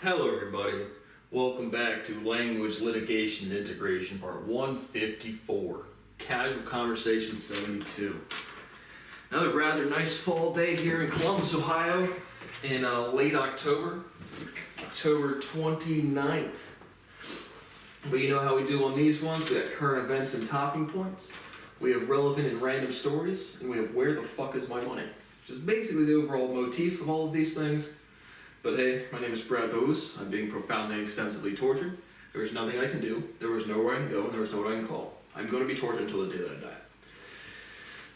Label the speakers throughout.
Speaker 1: Hello everybody, welcome back to Language Litigation and Integration Part 154, Casual Conversation 72. Another rather nice fall day here in Columbus, Ohio in late October 29th. But you know how we do on these ones, we got current events and talking points, we have relevant and random stories, and we have where the fuck is my money, which is basically the overall motif of all of these things. But hey, my name is Brad Bose. I'm being profoundly and extensively tortured. There is nothing I can do, there was nowhere I can go, and there was no one I can call. I'm going to be tortured until the day that I die.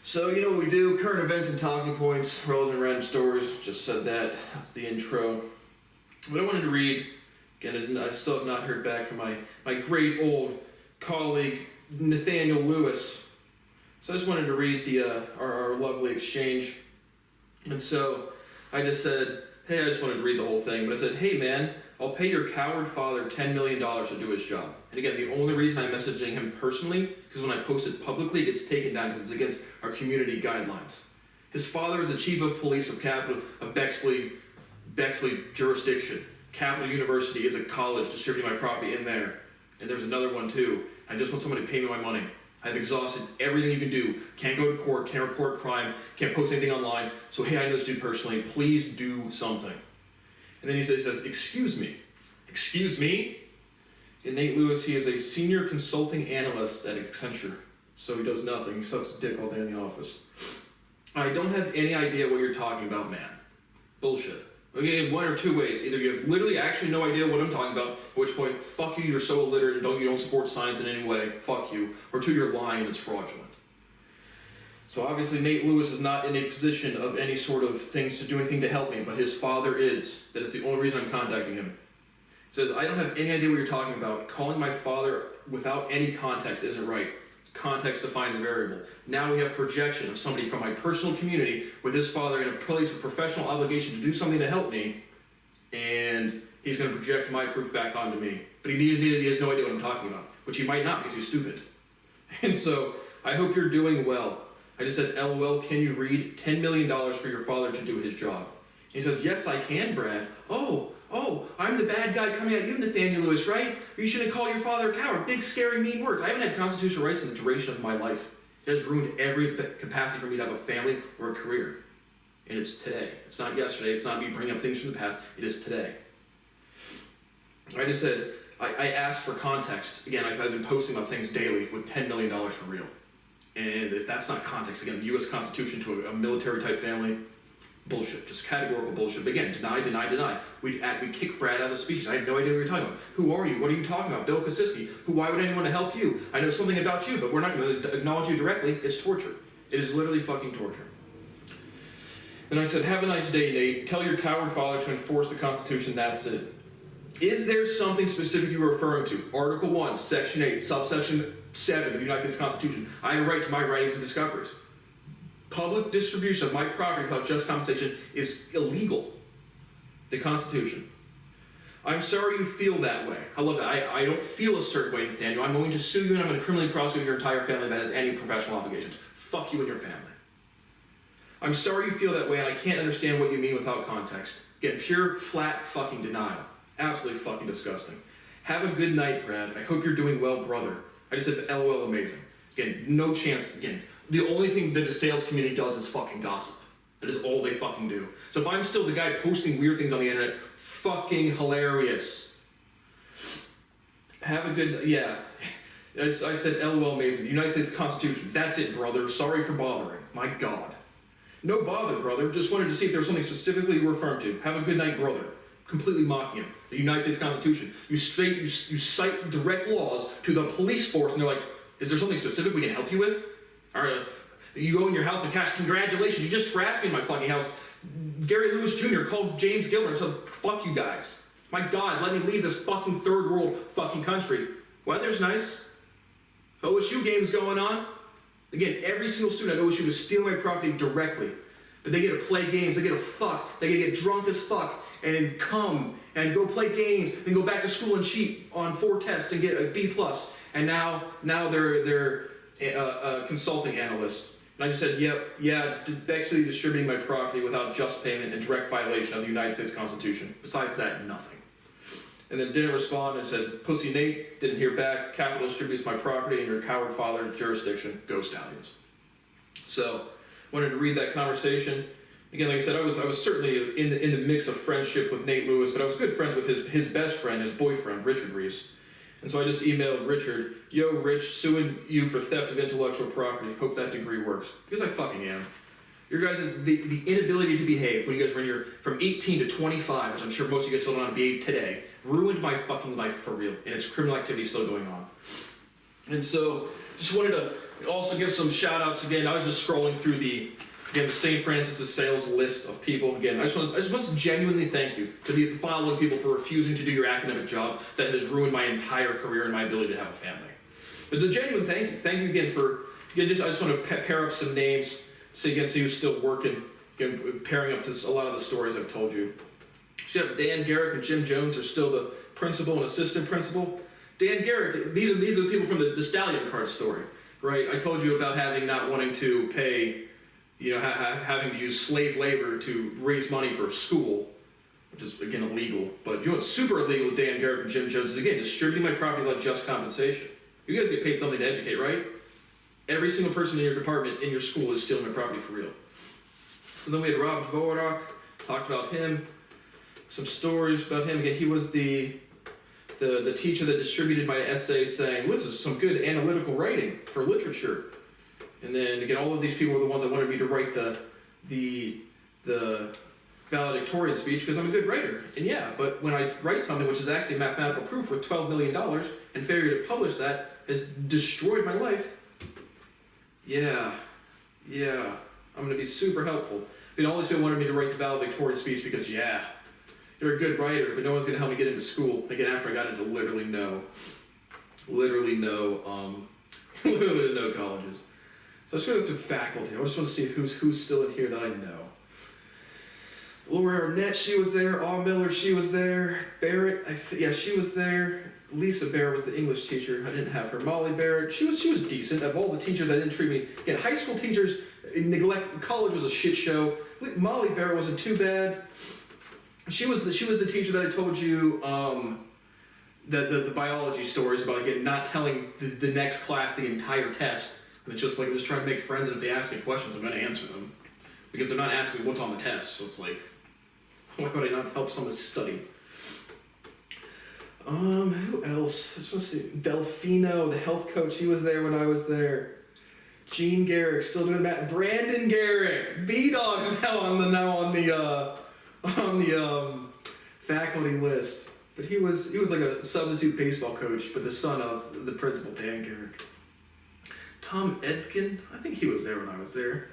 Speaker 1: So you know what we do, current events and talking points, relevant and random stories, just said that, that's the intro. But I wanted to read, again, I still have not heard back from my great old colleague, Nathaniel Lewis. So I just wanted to read our lovely exchange. And so I just said, hey, I just wanted to read the whole thing, but I said, hey man, I'll pay your coward father $10 million to do his job. And again, the only reason I'm messaging him personally, because when I post it publicly, it gets taken down because it's against our community guidelines. His father is the chief of police of Bexley jurisdiction. Capital University is a college distributing my property in there. And there's another one too. I just want somebody to pay me my money. I've exhausted everything you can do. Can't go to court, can't report crime, can't post anything online. So hey, I know this dude personally, please do something. And then he says, excuse me. Excuse me? And Nate Lewis, he is a senior consulting analyst at Accenture. So he does nothing, he sucks his dick all day in the office. I don't have any idea what you're talking about, man. Bullshit. Okay, one or two ways. Either you have literally actually no idea what I'm talking about, at which point, fuck you, you're so illiterate and you don't support science in any way, fuck you. Or two, you're lying and it's fraudulent. So obviously Nate Lewis is not in a position of any sort of things to do anything to help me, but his father is. That is the only reason I'm contacting him. He says, I don't have any idea what you're talking about. Calling my father without any context isn't right. Context defines a variable. Now we have projection of somebody from my personal community with his father in a place of professional obligation to do something to help me, and he's going to project my proof back onto me. But he has no idea what I'm talking about, which he might not because he's stupid. And so, I hope you're doing well. I just said, LOL, can you read $10 million for your father to do his job? And he says, yes, I can, Brad. Oh, I'm the bad guy coming at you, Nathaniel Lewis, right? You shouldn't call your father a coward. Big, scary, mean words. I haven't had constitutional rights in the duration of my life. It has ruined every capacity for me to have a family or a career. And it's today. It's not yesterday. It's not me bringing up things from the past. It is today. I just said, I asked for context. Again, I've been posting about things daily with $10 million for real. And if that's not context, again, the U.S. Constitution to a military-type family, bullshit, just categorical bullshit. But again, deny. We kick Brad out of the species. I have no idea what you're talking about. Who are you? What are you talking about? Bill Kosiski. Why would anyone help you? I know something about you, but we're not going to acknowledge you directly. It's torture. It is literally fucking torture. Then I said, have a nice day, Nate. Tell your coward father to enforce the Constitution. That's it. Is there something specific you're referring to? Article 1, Section 8, Subsection 7 of the United States Constitution. I have a right to my writings and discoveries. Public distribution of my property without just compensation is illegal. The Constitution. I'm sorry you feel that way. I love that. I don't feel a certain way, Nathaniel. I'm going to sue you and I'm going to criminally prosecute your entire family that has any professional obligations. Fuck you and your family. I'm sorry you feel that way and I can't understand what you mean without context. Again, pure, flat fucking denial. Absolutely fucking disgusting. Have a good night, Brad. I hope you're doing well, brother. I just said LOL amazing. Again, no chance. Again, the only thing that the sales community does is fucking gossip. That is all they fucking do. So if I'm still the guy posting weird things on the internet, fucking hilarious. Have a good, yeah. I said LOL amazing. The United States Constitution. That's it, brother. Sorry for bothering. My God. No bother, brother. Just wanted to see if there was something specifically you're referring to. Have a good night, brother. Completely mocking him. The United States Constitution. You cite direct laws to the police force and they're like, is there something specific we can help you with? All right, you go in your house and cash, congratulations, you just harassed me in my fucking house. Gary Lewis Jr. called James Gilbert and said, fuck you guys. My God, let me leave this fucking third world fucking country. Weather's nice. OSU games going on. Again, every single student at OSU is stealing my property directly. But they get to play games, they get to fuck, they get to get drunk as fuck, and then come and go play games, then go back to school and cheat on 4 tests and get a B+. And now they're consulting analysts. And I just said, Bexley distributing my property without just payment and direct violation of the United States Constitution. Besides that, nothing. and then didn't respond and said, "Pussy Nate, didn't hear back. Capital distributes my property in your coward father's jurisdiction. Go Stallions." So, wanted to read that conversation. Again, like I said, I was certainly in the mix of friendship with Nate Lewis, but I was good friends with his best friend, his boyfriend, Richard Reese. And so I just emailed Richard, "Yo, Rich, suing you for theft of intellectual property. Hope that degree works." Because I fucking am. Your guys' the inability to behave when you guys were in your from 18 to 25, which I'm sure most of you guys still don't know how to behave today, ruined my fucking life for real, and it's criminal activity still going on. And so, just wanted to also give some shout outs again. I was just scrolling through the St. Francis de Sales list of people. Again, I just want to genuinely thank you to the following people for refusing to do your academic job that has ruined my entire career and my ability to have a family. But the genuine thank you. Thank you again for, I just want to pair up some names so you can see who's still working, again, pairing up to a lot of the stories I've told you. So you have Dan Garrick and Jim Jones are still the principal and assistant principal. Dan Garrick, these are the people from the Stallion card story, right? I told you about not wanting to pay, having to use slave labor to raise money for school, which is, again, illegal. But you know what's super illegal with Dan Garrick and Jim Jones is, again, distributing my property without just compensation. You guys get paid something to educate, right? Every single person in your department, in your school, is stealing my property for real. So then we had Rob Dvorak, talked about him, some stories about him. Again, he was the teacher that distributed my essay saying, "Well, this is some good analytical writing for literature." And then, again, all of these people were the ones that wanted me to write the valedictorian speech because I'm a good writer. And yeah, but when I write something which is actually mathematical proof worth $12 million and failure to publish that has destroyed my life, yeah, I'm going to be super helpful. All these people wanted me to write the valedictorian speech because, yeah, you're a good writer, but no one's going to help me get into school. Again, after I got into literally no colleges. So let's go through faculty. I just want to see who's still in here that I know. Laura Arnett, she was there. Aw Miller, she was there. Barrett, she was there. Lisa Barrett was the English teacher. I didn't have her. Molly Barrett, she was decent. Of all the teachers that didn't treat me, again, high school teachers neglect. College was a shit show. Molly Barrett wasn't too bad. She was the teacher that I told you the biology stories about, again, not telling the next class the entire test. And it's just like, I'm just trying to make friends, and if they ask me questions, I'm going to answer them. Because they're not asking me what's on the test, so it's like, why would I not help someone study? Who else? I just want to see. Delfino, the health coach, he was there when I was there. Gene Garrick, still doing that. Brandon Garrick, B-Dog is now on the faculty list. But he was like a substitute baseball coach, but the son of the principal, Dan Garrick. Tom Edkin, I think he was there when I was there,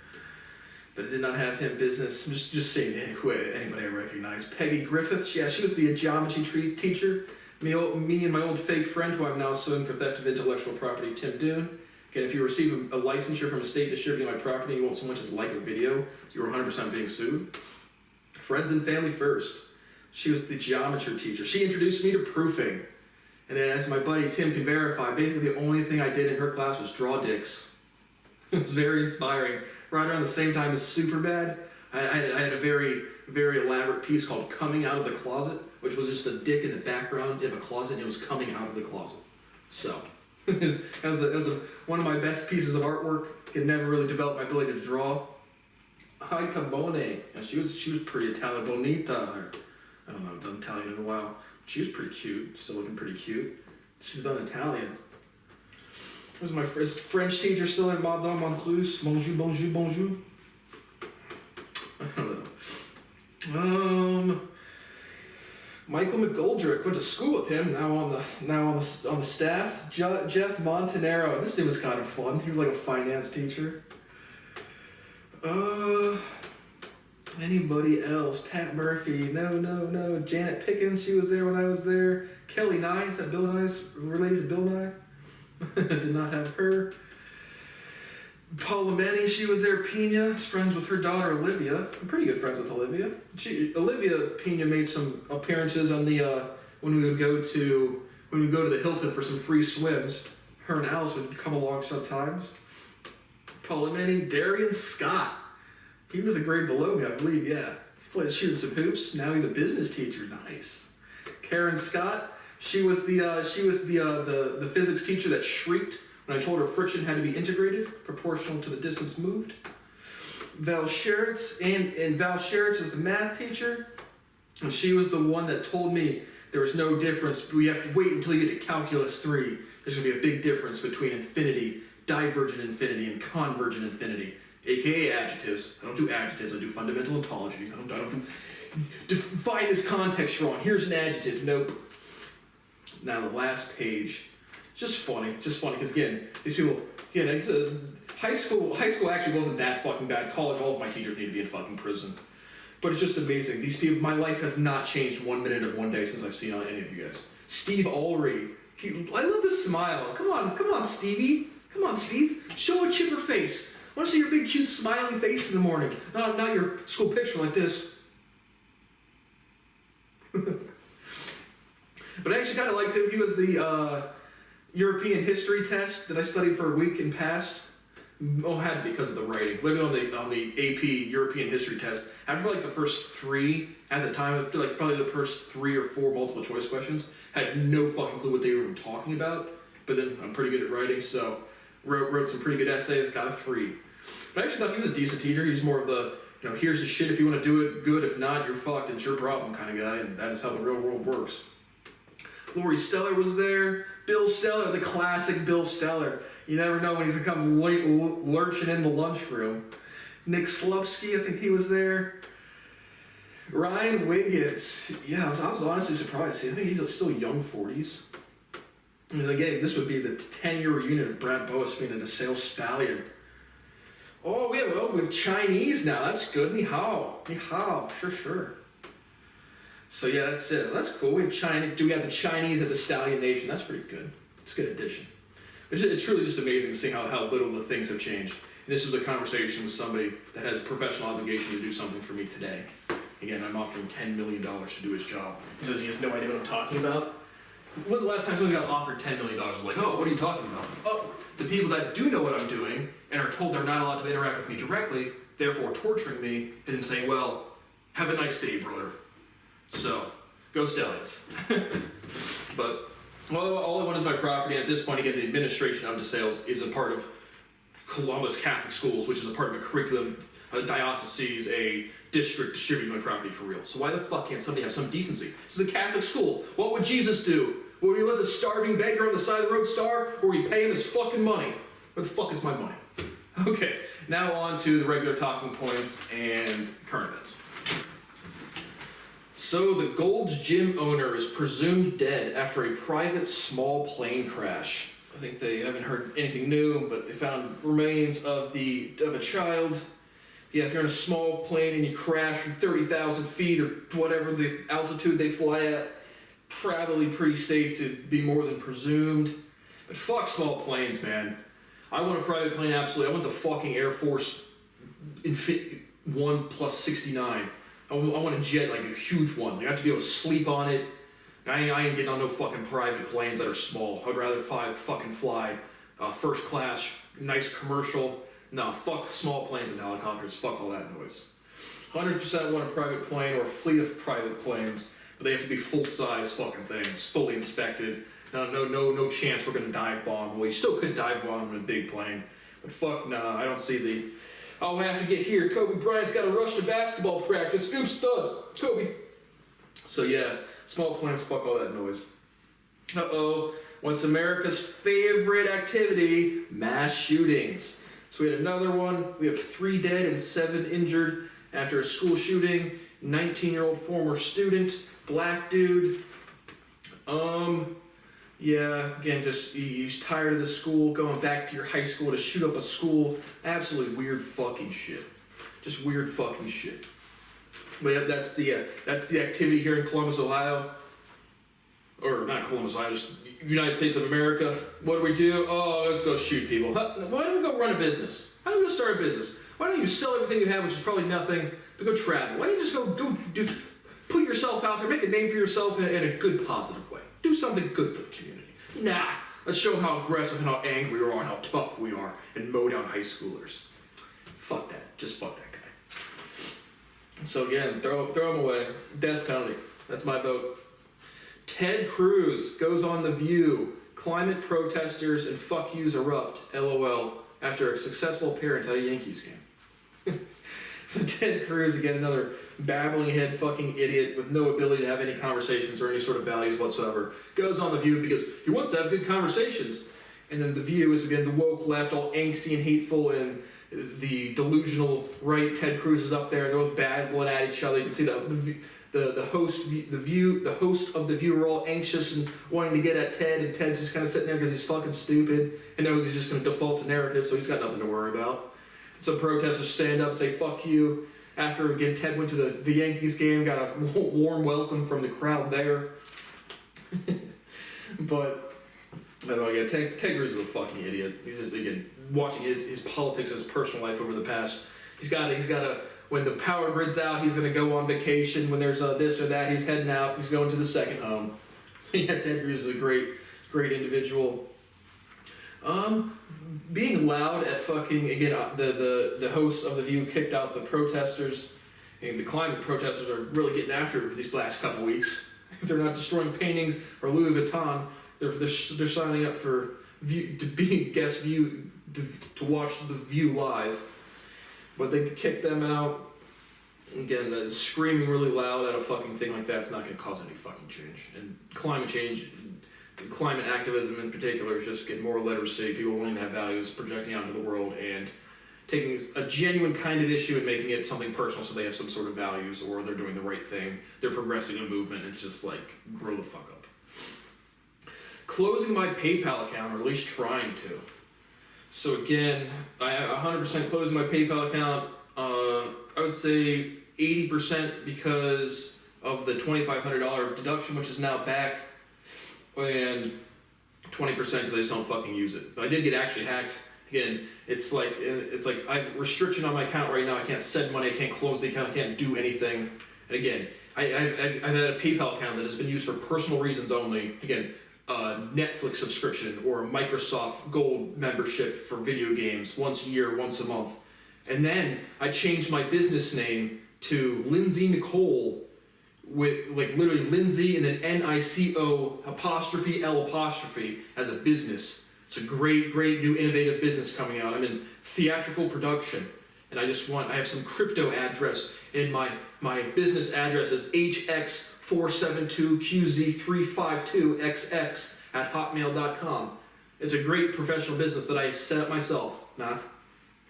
Speaker 1: but I did not have him business. I'm just saying anybody I recognize. Peggy Griffith, she was the geometry teacher. Me and my old fake friend, who I'm now suing for theft of intellectual property, Tim Dune. Again, if you receive a licensure from a state distributing my property, you won't so much as like a video, you're 100% being sued. Friends and family first. She was the geometry teacher. She introduced me to proofing. And then, as my buddy Tim can verify, basically the only thing I did in her class was draw dicks. It was very inspiring. Right around the same time as Superbad, I had a very, very elaborate piece called Coming Out of the Closet, which was just a dick in the background of a closet, and it was coming out of the closet. So, it was one of my best pieces of artwork. It never really developed my ability to draw. Hi Cabone. Yeah, she was pretty Italian. Bonita. I don't know, I've done Italian in a while. She was pretty cute, still looking pretty cute. She's done Italian. Was my first French teacher still in Madame Montruse? Bonjour. I don't know. Michael McGoldrick, went to school with him. Now on the staff. Jeff Montanaro. This dude was kind of fun. He was like a finance teacher. Anybody else? Pat Murphy. No. Janet Pickens, she was there when I was there. Kelly Nye, is that Bill Nye's related to Bill Nye? Did not have her. Paula Manny, she was there. Pina, friends with her daughter Olivia. I'm pretty good friends with Olivia. Olivia Pina made some appearances on the when we would go to the Hilton for some free swims. Her and Alice would come along sometimes. Paula Manny, Darian Scott. He was a grade below me, I believe, yeah. He played shooting some hoops. Now he's a business teacher. Nice. Karen Scott. She was the physics teacher that shrieked when I told her friction had to be integrated, proportional to the distance moved. Val Sheritz, and Val Sheritz is the math teacher, and she was the one that told me there was no difference. We have to wait until you get to calculus 3. There's going to be a big difference between infinity, divergent infinity, and convergent infinity, aka adjectives. I don't do adjectives, I do fundamental ontology. I don't do define this context wrong. Here's an adjective. Nope. Now the last page, just funny because again, these people, high school actually wasn't that fucking bad. College, all of my teachers need to be in fucking prison. But it's just amazing. These people, my life has not changed 1 minute of one day since I've seen any of you guys. Steve Ulrey. I love this smile. Come on, Stevie. Come on, Steve. Show a chipper face. I want to see your big, cute, smiling face in the morning. Not your school picture like this. But I actually kind of liked him. He was the European history test that I studied for a week and passed. Oh, had to be because of the writing. Living on the AP European history test, after like the first 3 at the time, after like probably the first 3 or 4 multiple choice questions, had no fucking clue what they were even talking about. But then I'm pretty good at writing, so wrote some pretty good essays, got a 3. But I actually thought he was a decent teacher. He's more of the, here's the shit, if you want to do it, good. If not, you're fucked. It's your problem kind of guy, and that is how the real world works. Laurie Steller was there. Bill Steller, the classic Bill Steller. You never know when he's going to come lurching in the lunchroom. Nick Slupsky, I think he was there. Ryan Wiggins. Yeah, I was honestly surprised. I think he's still young 40s. And again, this would be the 10-year reunion of Brad Boas being a sales stallion. Oh, we have Chinese now. That's good. Ni hao. Ni hao. Sure. So yeah, that's it. That's cool. We have China. Do we have the Chinese at the Stallion Nation? That's pretty good. It's a good addition. It's truly just amazing to see how little the things have changed. And this was a conversation with somebody that has a professional obligation to do something for me today. Again, I'm offering $10 million to do his job. He says he has no idea what I'm talking about. When's the last time someone got offered $10 million? I was like, oh, what are you talking about? Oh, the people that do know what I'm doing and are told they're not allowed to interact with me directly, therefore torturing me, and then saying, well, have a nice day, brother. So, go Stallions. But all I want is my property, and at this point, again, the administration of DeSales is a part of Columbus Catholic Schools, which is a part of a curriculum, a diocese, a district distributing my property for real. So why the fuck can't somebody have some decency? This is a Catholic school. What would Jesus do? Would he let the starving beggar on the side of the road starve, or would he pay him his fucking money? Where the fuck is my money? Okay, now on to the regular talking points and current events. So the Gold's Gym owner is presumed dead after a private small plane crash. I think they haven't heard anything new, but they found remains of a child. Yeah, if you're in a small plane and you crash from 30,000 feet or whatever the altitude they fly at, probably pretty safe to be more than presumed. But fuck small planes, man. I want a private plane, absolutely. I want the fucking Air Force 1 plus 69. I want a jet, like a huge one. I have to be able to sleep on it. I ain't getting on no fucking private planes that are small. I'd rather fucking fly first class, nice commercial. No, fuck small planes and helicopters. Fuck all that noise. 100% want a private plane or a fleet of private planes, but they have to be full-size fucking things, fully inspected. No chance we're gonna dive bomb. Well, you still could dive bomb in a big plane, but fuck nah. I don't see the. Oh, I have to get here. Kobe Bryant's got to rush to basketball practice. Oops, stud. Kobe. So yeah, small planes, fuck all that noise. Uh-oh. What's America's favorite activity? Mass shootings. So we had another one. We have 3 dead and 7 injured after a school shooting. 19-year-old former student, black dude. Yeah, again, just he's tired of the school, going back to your high school to shoot up a school. Absolutely weird fucking shit. Just weird fucking shit. But yeah, that's the activity here in Columbus, Ohio. Or not Columbus, Ohio, just United States of America. What do we do? Oh, let's go shoot people. Why don't we go run a business? Why don't we go start a business? Why don't you sell everything you have, which is probably nothing, but go travel? Why don't you just go do, put yourself out there, make a name for yourself in a good, positive way. Do something good for the community. Nah, let's show them how aggressive and how angry we are and how tough we are and mow down high schoolers. Fuck that. Just fuck that guy. So again, throw him away. Death penalty. That's my vote. Ted Cruz goes on The View. Climate protesters and fuck yous erupt, LOL, after a successful appearance at a Yankees game. So Ted Cruz, again, another babbling head fucking idiot with no ability to have any conversations or any sort of values whatsoever, goes on The View because he wants to have good conversations. And then The View is, again, the woke left, all angsty and hateful, and the delusional right. Ted Cruz is up there, and they're both bad blood at each other. You can see the host of The View are all anxious and wanting to get at Ted, and Ted's just kind of sitting there because he's fucking stupid and knows he's just going to default to narrative, so he's got nothing to worry about. Some protesters stand up, say fuck you. After, again, Ted went to the Yankees game, got a warm welcome from the crowd there. But, I don't know, yeah, Ted Cruz is a fucking idiot. He's just, again, watching his politics and his personal life over the past. He's got a when the power grid's out, he's going to go on vacation. When there's this or that, he's heading out. He's going to the second home. So yeah, Ted Cruz is a great individual. Being loud at fucking, again, the hosts of The View kicked out the protesters, and the climate protesters are really getting after it for these last couple weeks. If they're not destroying paintings or Louis Vuitton, they're signing up for to be guest view to watch The View live. But they kicked them out. Again, screaming really loud at a fucking thing like that's not going to cause any fucking change. And climate change, climate activism in particular, is just getting more literacy, people willing to have values, projecting out into the world, and taking a genuine kind of issue and making it something personal so they have some sort of values, or they're doing the right thing, they're progressing a movement. It's just like, grow the fuck up. Closing my PayPal account, or at least trying to. So again, I have 100% closing my PayPal account. I would say 80% because of the $2,500 deduction, which is now back, and 20% because I just don't fucking use it. But I did get actually hacked. Again, it's like I have restriction on my account right now. I can't send money. I can't close the account. I can't do anything. And again, I've had a PayPal account that has been used for personal reasons only. Again, a Netflix subscription or a Microsoft Gold membership for video games once a year, once a month. And then I changed my business name to Lindsay Nicole, with like literally Lindsay and then NICO apostrophe L apostrophe as a business. It's a great new innovative business coming out. I'm in theatrical production, and I have some crypto address in my business address is HX472QZ352XX at hotmail.com. It's a great professional business that I set up myself, not.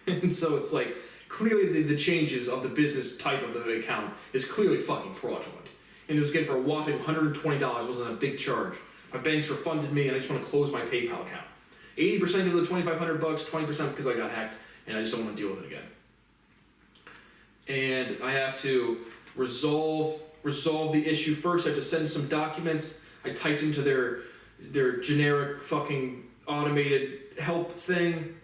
Speaker 1: And so it's like, clearly the changes of the business type of the account is clearly fucking fraudulent. And it was getting for a whopping $120, wasn't a big charge. My banks refunded me, and I just want to close my PayPal account. 80% because of the $2,500, 20% because I got hacked, and I just don't want to deal with it again. And I have to resolve the issue first. I have to send some documents. I typed into their generic fucking automated help thing,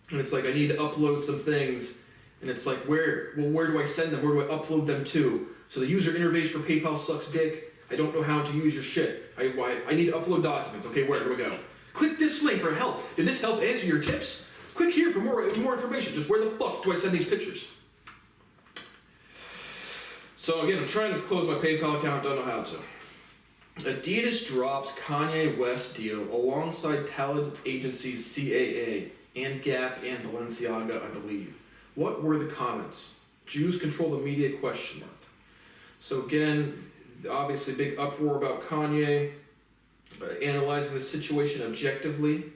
Speaker 1: and it's like I need to upload some things, and it's like where do I send them? Where do I upload them to? So the user interface for PayPal sucks dick. I don't know how to use your shit. I need to upload documents. Okay, where do I go? Click this link for help. Did this help answer your tips? Click here for more information. Just where the fuck do I send these pictures? So again, I'm trying to close my PayPal account, don't know how to. Adidas drops Kanye West deal alongside talent agencies CAA and Gap and Balenciaga, I believe. What were the comments? Jews control the media, question mark. So again, obviously big uproar about Kanye, analyzing the situation objectively.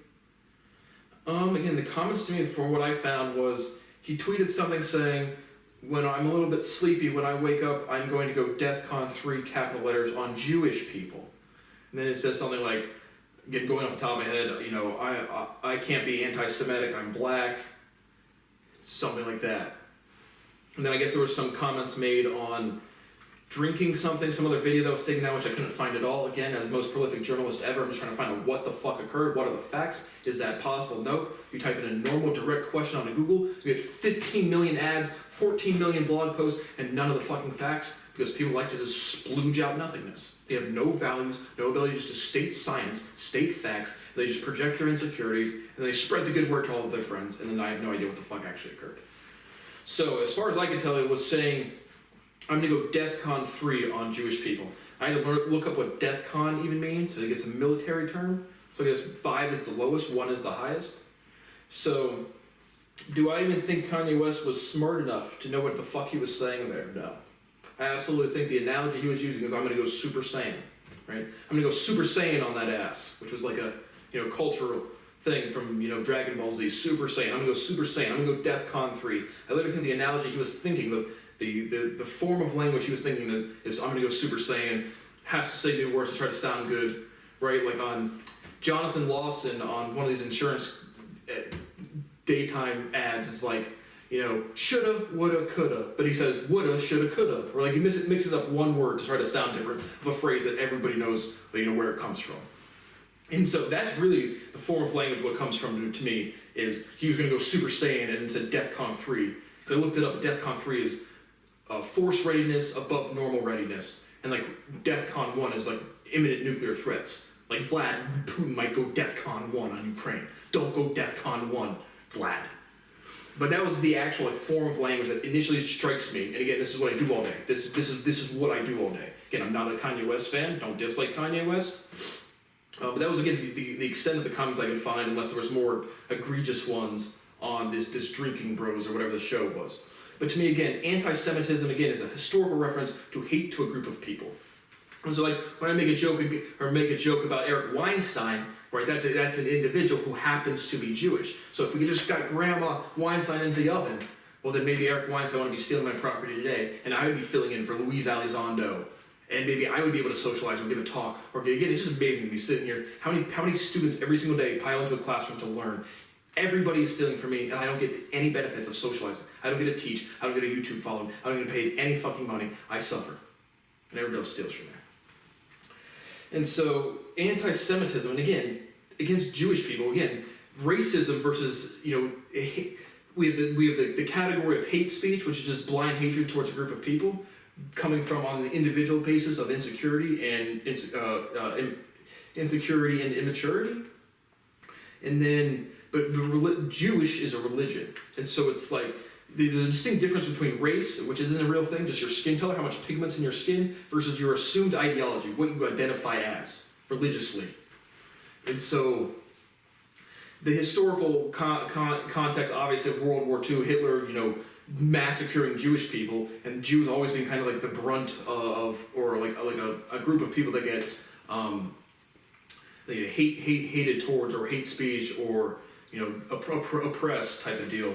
Speaker 1: Again, the comments to me from what I found was, he tweeted something saying, when I'm a little bit sleepy, when I wake up, I'm going to go DEFCON 3 capital letters on Jewish people. And then it says something like, again, going off the top of my head, you know, I can't be anti-Semitic, I'm black, something like that. And then I guess there were some comments made on drinking something, some other video that was taken down, which I couldn't find at all. Again, as the most prolific journalist ever, I'm just trying to find out what the fuck occurred, what are the facts, is that possible? Nope. You type in a normal direct question onto Google, you get 15 million ads, 14 million blog posts, and none of the fucking facts, because people like to just splooge out nothingness. They have no values, no ability just to state science, state facts, they just project their insecurities, and they spread the good word to all of their friends, and then I have no idea what the fuck actually occurred. So, as far as I can tell, it was saying, I'm going to go DEFCON 3 on Jewish people. I had to look up what DEF CON even means. So it's a military term. So I guess 5 is the lowest, 1 is the highest. So, do I even think Kanye West was smart enough to know what the fuck he was saying there? No. I absolutely think the analogy he was using is I'm going to go Super Saiyan, right? I'm going to go Super Saiyan on that ass, which was like a, cultural thing from, Dragon Ball Z, Super Saiyan. I'm going to go Super Saiyan. I'm going to go DEF CON 3. I literally think the analogy he was thinking, the form of language he was thinking is I'm going to go Super Saiyan, has to say new words to try to sound good, right? Like on Jonathan Lawson on one of these insurance daytime ads, it's like, shoulda, woulda, coulda, but he says woulda, shoulda, coulda, or like he mixes up one word to try to sound different of a phrase that everybody knows, where it comes from. And so that's really the form of language. What comes from to me is he was going to go Super Saiyan and said DEF CON 3. Because I looked it up. DEF CON 3 is force readiness above normal readiness, and like DEF CON 1 is like imminent nuclear threats. Like Vlad Putin might go DEF CON 1 on Ukraine. Don't go DEF CON 1, Vlad. But that was the actual form of language that initially strikes me. And again, this is what I do all day. This is what I do all day. Again, I'm not a Kanye West fan. Don't dislike Kanye West. But that was, again, the extent of the comments I could find, unless there was more egregious ones on this Drinking Bros or whatever the show was. But to me, again, anti-Semitism, again, is a historical reference to hate to a group of people. And so, like, when I make a joke about Eric Weinstein, right, that's an individual who happens to be Jewish. So if we could just got Grandma Weinstein into the oven, well, then maybe Eric Weinstein would be stealing my property today, and I would be filling in for Luis Elizondo. And maybe I would be able to socialize or give a talk. Or again, it's just amazing to be sitting here. How many students every single day pile into a classroom to learn? Everybody is stealing from me, and I don't get any benefits of socializing. I don't get to teach. I don't get a YouTube following. I don't get paid any fucking money. I suffer. And everybody else steals from there. And so, anti-Semitism, and again, against Jewish people, again, racism versus, we have the category of hate speech, which is just blind hatred towards a group of people, coming from on the individual basis of insecurity and immaturity. And then, but Jewish is a religion. And so it's like, there's a distinct difference between race, which isn't a real thing, just your skin color, how much pigment's in your skin, versus your assumed ideology, what you identify as religiously. And so, the historical context, obviously, of World War II, Hitler, massacring Jewish people, and the Jews always being kind of like the brunt of, or like a group of people that get hated towards, or hate speech, or oppressed type of deal.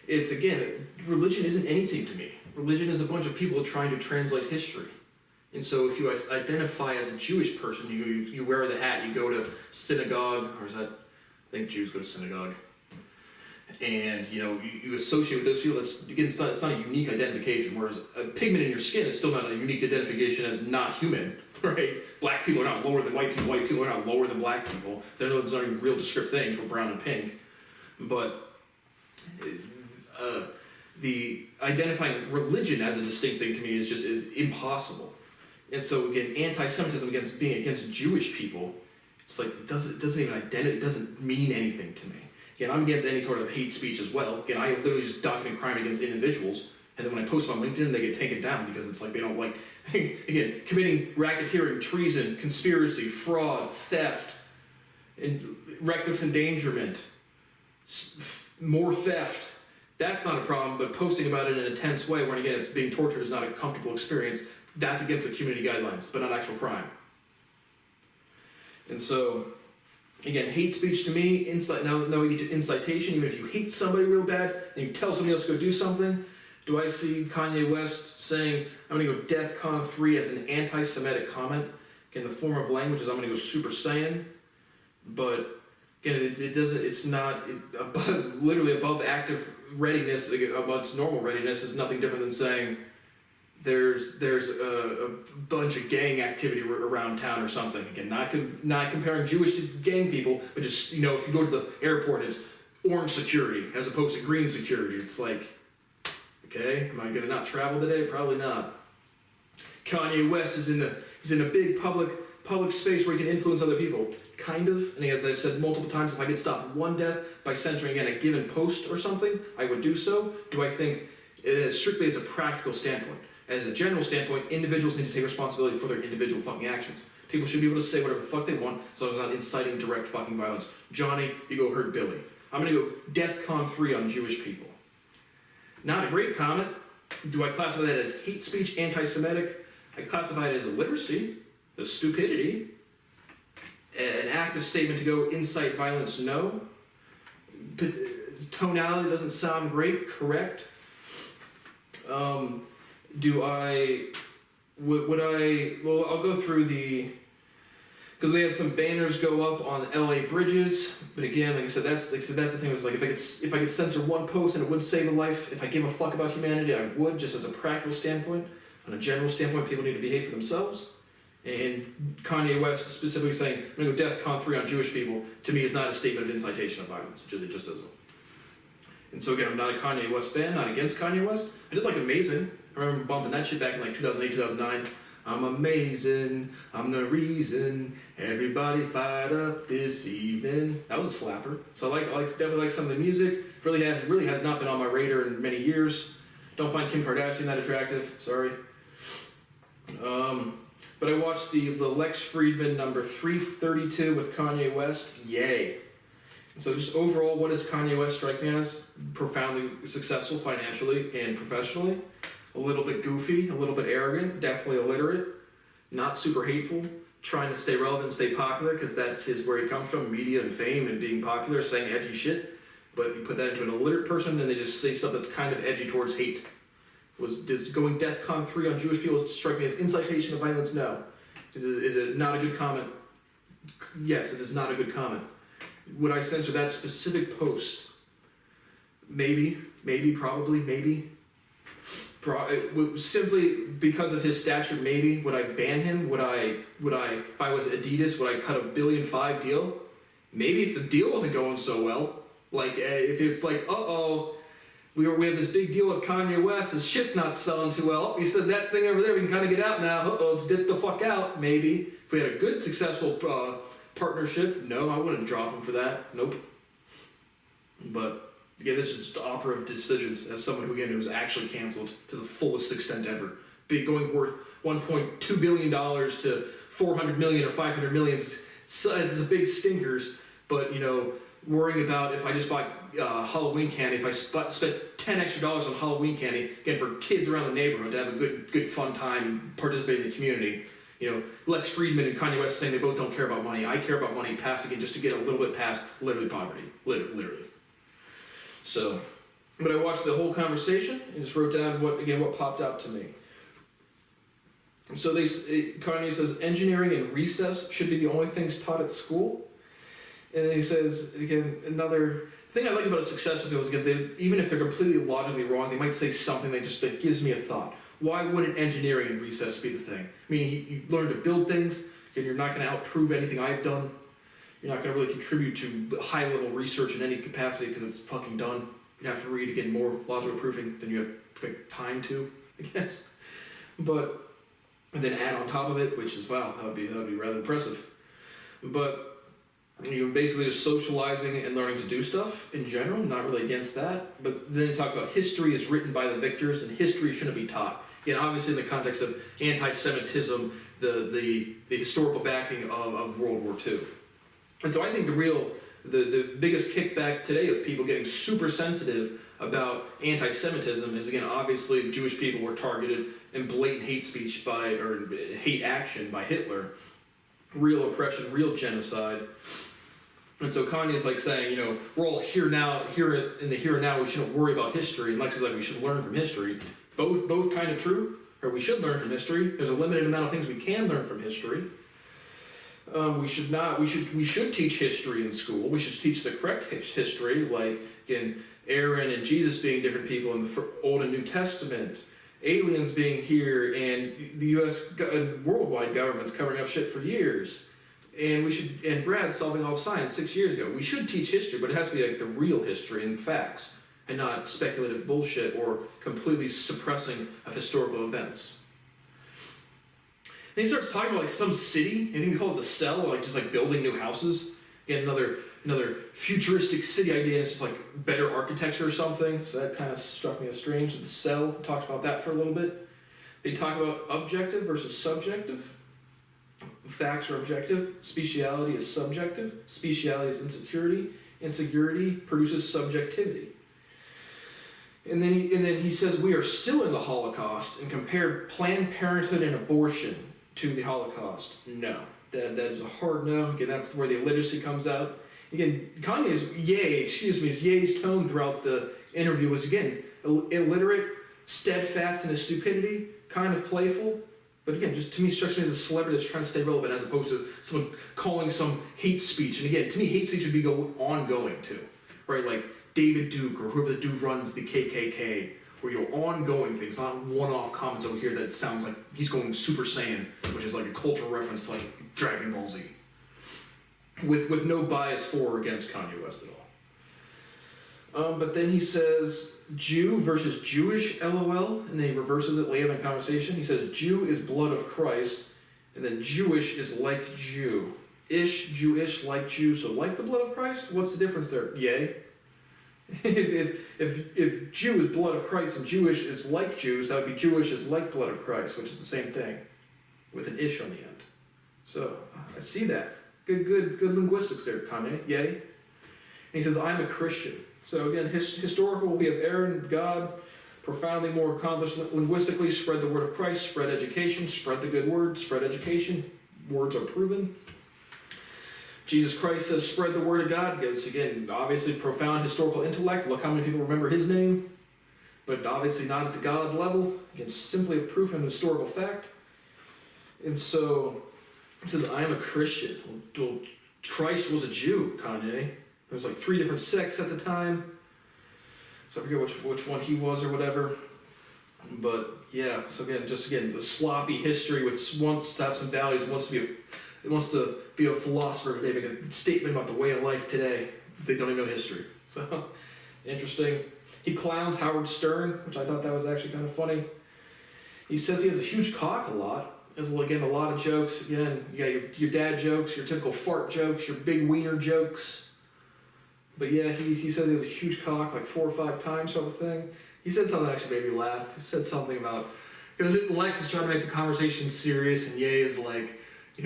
Speaker 1: It's, again, religion isn't anything to me. Religion is a bunch of people trying to translate history. And so if you identify as a Jewish person, you wear the hat, you go to synagogue, or is that, I think Jews go to synagogue, and you associate with those people. That's, again, it's not a unique identification, whereas a pigment in your skin is still not a unique identification as not human, right? Black people are not lower than white people are not lower than black people. Those aren't even real descriptive things, we're brown and pink. But the identifying religion as a distinct thing to me is impossible. And so again, anti-Semitism against Jewish people, it's like it doesn't mean anything to me. Again, I'm against any sort of hate speech as well. Again, I literally just document crime against individuals, and then when I post them on LinkedIn, they get taken down because it's like they don't like, again, committing racketeering, treason, conspiracy, fraud, theft, and reckless endangerment, more theft. That's not a problem, but posting about it in an intense way, when again, it's being tortured is not a comfortable experience, that's against the community guidelines, but not actual crime. And so, again, hate speech to me, now we get to incitation. Even if you hate somebody real bad and you tell somebody else to go do something, do I see Kanye West saying, I'm going to go DEF CON 3 as an anti-Semitic comment? Again, the form of language is I'm going to go Super Saiyan, but again, it's not literally above active readiness, above normal readiness is nothing different than saying there's a bunch of gang activity around town or something. Again, not comparing Jewish to gang people, but just, if you go to the airport and it's orange security as opposed to green security, it's like, okay, am I gonna not travel today? Probably not. Kanye West is in a big public space where he can influence other people. Kind of, and as I've said multiple times, if I could stop one death by censoring again a given post or something, I would do so. Do I think, strictly as a practical standpoint, as a general standpoint, individuals need to take responsibility for their individual fucking actions. People should be able to say whatever the fuck they want, as long as it's not inciting direct fucking violence. Johnny, you go hurt Billy. I'm gonna go DEFCON 3 on Jewish people. Not a great comment. Do I classify that as hate speech, anti-Semitic? I classify it as illiteracy, as stupidity, an active statement to go incite violence, no. Tonality doesn't sound great, correct. I'll go through because they had some banners go up on LA bridges, but again, like I said, that's the thing. Was like if I could censor one post and it would save a life, if I give a fuck about humanity, I would, just as a practical standpoint. On a general standpoint, people need to behave for themselves. And Kanye West specifically saying, I'm going to go DEFCON 3 on Jewish people, to me is not a statement of incitation of violence. It just isn't. And so again, I'm not a Kanye West fan, not against Kanye West. I did like Amazing. I remember bumping that shit back in like 2008, 2009. I'm amazing, I'm the reason, everybody fired up this evening. That was a slapper. So I definitely like some of the music. Really has not been on my radar in many years. Don't find Kim Kardashian that attractive, sorry. But I watched the Lex Friedman number 332 with Kanye West, yay. And so just overall, what does Kanye West strike me as? Profoundly successful financially and professionally. A little bit goofy, a little bit arrogant, definitely illiterate, not super hateful, trying to stay relevant and stay popular because that's where he comes from, media and fame and being popular, saying edgy shit. But you put that into an illiterate person and they just say stuff that's kind of edgy towards hate. Does going DEFCON 3 on Jewish people strike me as incitation of violence? No. Is it not a good comment? Yes, it is not a good comment. Would I censor that specific post? Maybe, probably, maybe. Simply because of his stature, maybe. Would I ban him? Would I, if I was Adidas, would I cut a $1.5 billion deal? Maybe if the deal wasn't going so well. Like, if it's like, we have this big deal with Kanye West, his shit's not selling too well. He said that thing over there, we can kind of get out now. Let's dip the fuck out, maybe. If we had a good, successful partnership, no, I wouldn't drop him for that. Nope. But again, this is just operative decisions as someone who, again, was actually canceled to the fullest extent ever. Going worth $1.2 billion to $400 million or $500 million. It's a big stinkers, but, worrying about if I just bought Halloween candy, if I spent $10 extra on Halloween candy, again, for kids around the neighborhood to have a good fun time and participate in the community. Lex Friedman and Kanye West saying they both don't care about money. I care about money past, again, just to get a little bit past literally poverty. Literally. So, but I watched the whole conversation and just wrote down what popped out to me. So Kanye says engineering and recess should be the only things taught at school. And then he says, again, another thing I like about a successful people is, again, even if they're completely logically wrong, they might say something that gives me a thought. Why wouldn't engineering and recess be the thing? I mean, you learn to build things, and you're not going to outprove anything I've done. You're not going to really contribute to high-level research in any capacity because it's fucking done. You have to read, again, more logical proofing than you have time to, I guess. And then add on top of it, which is, wow, that would be rather impressive. But basically just socializing and learning to do stuff in general, not really against that. But then he talks about history is written by the victors and history shouldn't be taught. Again, obviously in the context of anti-Semitism, the historical backing of World War II. And so I think the biggest kickback today of people getting super sensitive about anti-Semitism is, again, obviously Jewish people were targeted in blatant hate speech or hate action by Hitler. Real oppression, real genocide. And so Kanye's like saying, we're all here in the here and now, we shouldn't worry about history. And Lex is like, we should learn from history. Both kind of true, or we should learn from history. There's a limited amount of things we can learn from history. We should teach history in school. We should teach the correct history, like, again, Aaron and Jesus being different people in the Old and New Testament, aliens being here, and the U.S. worldwide governments covering up shit for years. And Brad solving all of science 6 years ago. We should teach history, but it has to be like the real history and facts, and not speculative bullshit or completely suppressing of historical events. And he starts talking about like some city, I think he called it the Cell, or just building new houses. Again, another futuristic city idea, and it's just like better architecture or something. So that kind of struck me as strange. The Cell, talked about that for a little bit. They talk about objective versus subjective. Facts are objective. Speciality is subjective. Speciality is insecurity. Insecurity produces subjectivity. And then he says we are still in the Holocaust and compared Planned Parenthood and abortion to the Holocaust. No. That is a hard no. Again, that's where the illiteracy comes out. Again, Ye's tone throughout the interview was, again, illiterate, steadfast in his stupidity, kind of playful. But again, just to me, strikes me as a celebrity that's trying to stay relevant as opposed to someone calling some hate speech. And again, to me, hate speech would be ongoing too, right? Like David Duke or whoever the dude runs the KKK, where ongoing things, not one-off comments over here that sounds like he's going Super Saiyan, which is like a cultural reference to like Dragon Ball Z, with no bias for or against Kanye West at all. But then he says Jew versus Jewish, LOL, and then he reverses it later in the conversation. He says Jew is blood of Christ, and then Jewish is like Jew. Jewish, like Jew, so like the blood of Christ? What's the difference there? Yay. If Jew is blood of Christ and Jewish is like Jews, that would be Jewish is like blood of Christ, which is the same thing, with an ish on the end. So, I see that. Good linguistics there, Kanye. Yay. And he says, I'm a Christian. So again, historical, we have Aaron, God, profoundly more accomplished linguistically, spread the word of Christ, spread education, spread the good word, spread education. Words are proven. Jesus Christ says, spread the word of God, because again, obviously profound historical intellect. Look how many people remember his name, but obviously not at the God level. Again, simply a proof and historical fact. And so, it says, I am a Christian. Well, Christ was a Jew, Kanye. There was like 3 different sects at the time. So I forget which one he was or whatever. But yeah, so again, the sloppy history wants to have some values, wants to be a philosopher, maybe make a statement about the way of life today. They don't even know history. So interesting. He clowns Howard Stern, which I thought that was actually kind of funny. He says he has a huge cock a lot. There's, again, a lot of jokes. Again, you got your dad jokes, your typical fart jokes, your big wiener jokes. But yeah, he says he has a huge cock like 4 or 5 times sort of thing. He said something that actually made me laugh. He said something about, because Lex is trying to make the conversation serious, and Ye is like,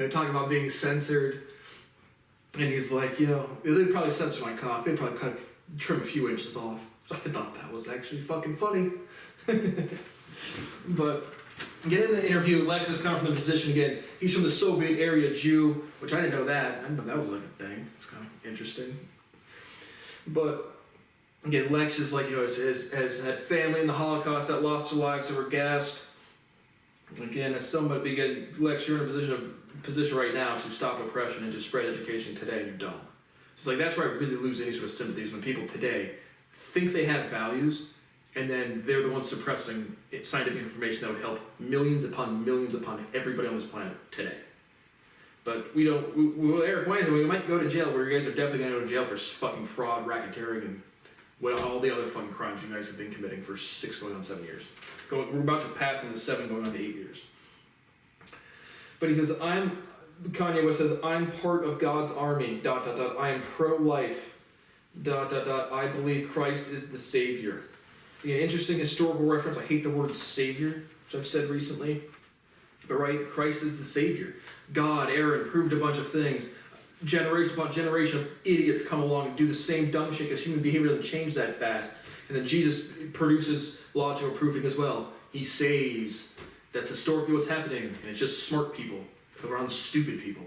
Speaker 1: talking about being censored. And he's like, they'd probably censor my cock. They'd probably trim a few inches off. So I thought that was actually fucking funny. But again, in the interview, Lex is coming from the position again. He's from the Soviet area Jew, which I didn't know that. I didn't know that was like a thing. It's kind of interesting. But again, Lex is like, has had family in the Holocaust that lost their lives that were gassed. Again, as somebody, again, Lex, you're in a position right now to stop oppression and to spread education today, and you don't. It's like, that's where I really lose any sort of sympathy, is when people today think they have values, and then they're the ones suppressing scientific information that would help millions upon everybody on this planet today. But we don't, Eric Wayne, we might go to jail, where you guys are definitely going to go to jail for fucking fraud, racketeering, and all the other fucking crimes you guys have been committing for 6 going on 7 years. We're about to pass into 7 going on to 8 years. But he says, Kanye West says, I'm part of God's army, ... I am pro-life, ... I believe Christ is the Savior. Again, interesting historical reference. I hate the word Savior, which I've said recently. But right, Christ is the Savior. God, Aaron, proved a bunch of things. Generation upon generation of idiots come along and do the same dumb shit, because human behavior doesn't change that fast. And then Jesus produces logical proving as well. He saves. That's historically what's happening. And it's just smart people around stupid people.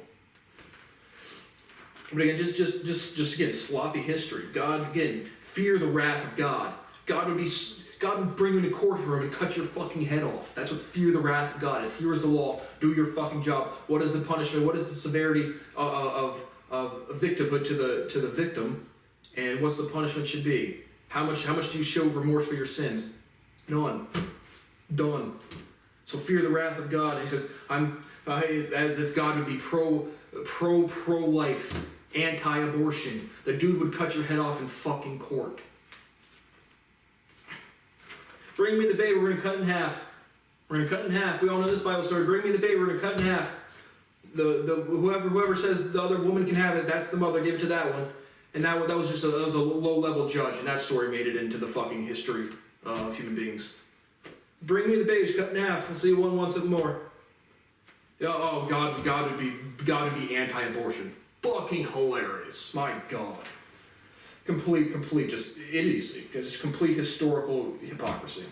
Speaker 1: But again, just again, sloppy history. God, again, fear the wrath of God. God would bring you to courtroom and cut your fucking head off. That's what fear the wrath of God is. Here is the law. Do your fucking job. What is the punishment? What is the severity of victimhood to the victim? And what's the punishment should be? How much do you show remorse for your sins? None. Done. So fear the wrath of God. And he says, as if God would be pro-life, anti-abortion. The dude would cut your head off in fucking court. Bring me the baby, we're going to cut it in half. We're going to cut it in half. We all know this Bible story. Bring me the baby, we're going to cut it in half. Whoever says the other woman can have it, that's the mother. Give it to that one. And that was just a low-level judge, and that story made it into the fucking history of human beings.
Speaker 2: bring me the beige cut in half. We'll see one wants it more. Oh God, God would be anti-abortion. Fucking hilarious. My God. Complete just idiocy. Just complete historical hypocrisy.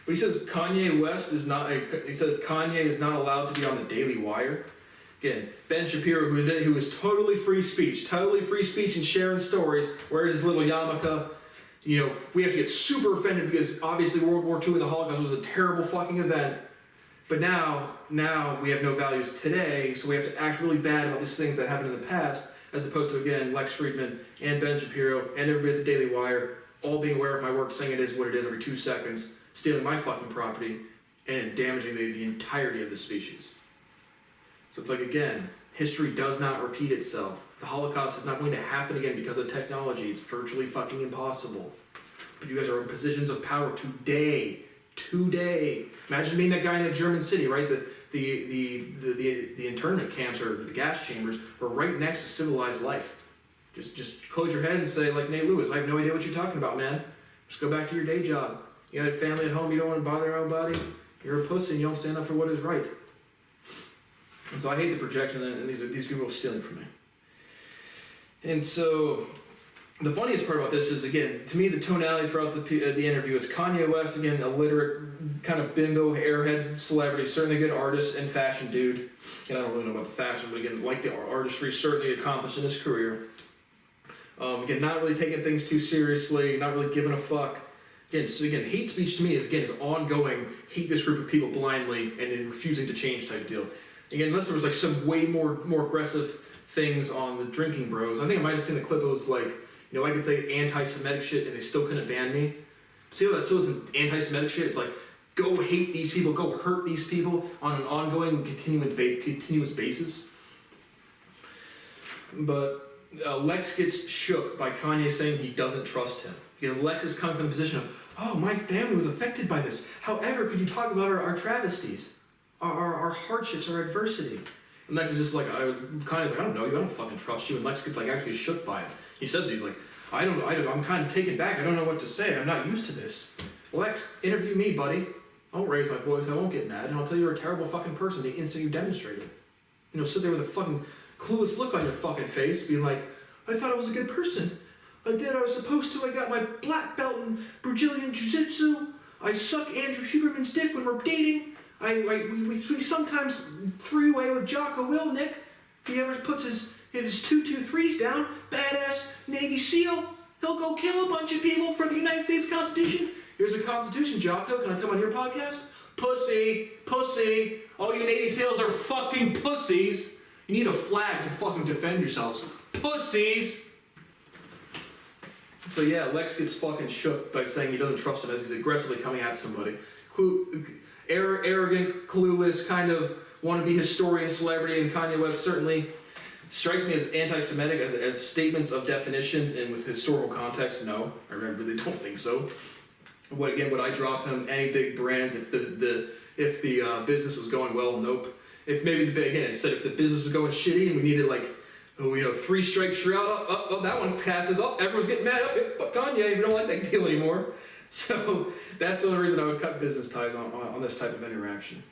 Speaker 2: But he says Kanye West is not. He said Kanye is not allowed to be on the Daily Wire. Again, Ben Shapiro, who was totally free speech and sharing stories. Where's his little yarmulke? You know, we have to get super offended because obviously World War II and the Holocaust was a terrible fucking event. But now we have no values today, so we have to act really bad about these things that happened in the past, as opposed to, again, Lex Friedman and Ben Shapiro and everybody at the Daily Wire all being aware of my work, saying it is what it is every 2 seconds, stealing my fucking property, and damaging the entirety of the species. So it's like, again, history does not repeat itself. The Holocaust is not going to happen again because of technology. It's virtually fucking impossible. But you guys are in positions of power today. Imagine being that guy in a German city, right? The internment camps or the gas chambers are right next to civilized life. Just close your head and say, like Nate Lewis, I have no idea what you're talking about, man. Just go back to your day job. You got a family at home, you don't want to bother your own body. You're a pussy and you don't stand up for what is right. And so I hate the projection, and these people are stealing from me. And so the funniest part about this is, again, to me, the tonality throughout the interview is Kanye West, again, illiterate, kind of bimbo, airhead celebrity, certainly a good artist and fashion dude. And I don't really know about the fashion, but again, like the artistry, certainly accomplished in his career. Again, not really taking things too seriously, not really giving a fuck. Again, hate speech to me is ongoing, hate this group of people blindly and then refusing to change type deal. Again, unless there was like some way more aggressive things on the Drinking Bros. I think I might have seen the clip. It was like, you know, I could say anti-Semitic shit and they still couldn't ban me. See how that still isn't anti-Semitic shit? It's like, go hate these people, go hurt these people on an ongoing, continuous basis. But Lex gets shook by Kanye saying he doesn't trust him. You know, Lex is coming from the position of, oh, my family was affected by this. However, could you talk about our travesties? Our hardships, our adversity. And Lex is just like, Kanye's like, I don't know you, I don't fucking trust you. And Lex gets like actually shook by it. He says, he's like, I'm kind of taken back, I don't know what to say, I'm not used to this. Lex, interview me, buddy. I won't raise my voice, I won't get mad, and I'll tell you you're a terrible fucking person the instant you demonstrate it. You know, sit there with a fucking clueless look on your fucking face, being like, I thought I was a good person. I did what I was supposed to, I got my black belt in Brazilian Jiu-Jitsu. I suck Andrew Huberman's dick when we're dating. We sometimes three-way with Jocko Willnick. He ever puts his 223s down, badass Navy SEAL. He'll go kill a bunch of people for the United States Constitution. Here's the Constitution, Jocko. Can I come on your podcast? Pussy. All you Navy SEALs are fucking pussies. You need a flag to fucking defend yourselves. Pussies. So yeah, Lex gets fucking shook by saying he doesn't trust him as he's aggressively coming at somebody. Arrogant, clueless, kind of wannabe historian celebrity, and Kanye West certainly strikes me as anti-Semitic as statements of definitions and with historical context. No, I really don't think so. Would I drop him any big brands if the business was going well? Nope. If maybe if the business was going shitty and we needed 3 strikes you're out. That one passes. Everyone's getting mad. But Kanye, we don't like that deal anymore. So that's the only reason I would cut business ties on this type of interaction.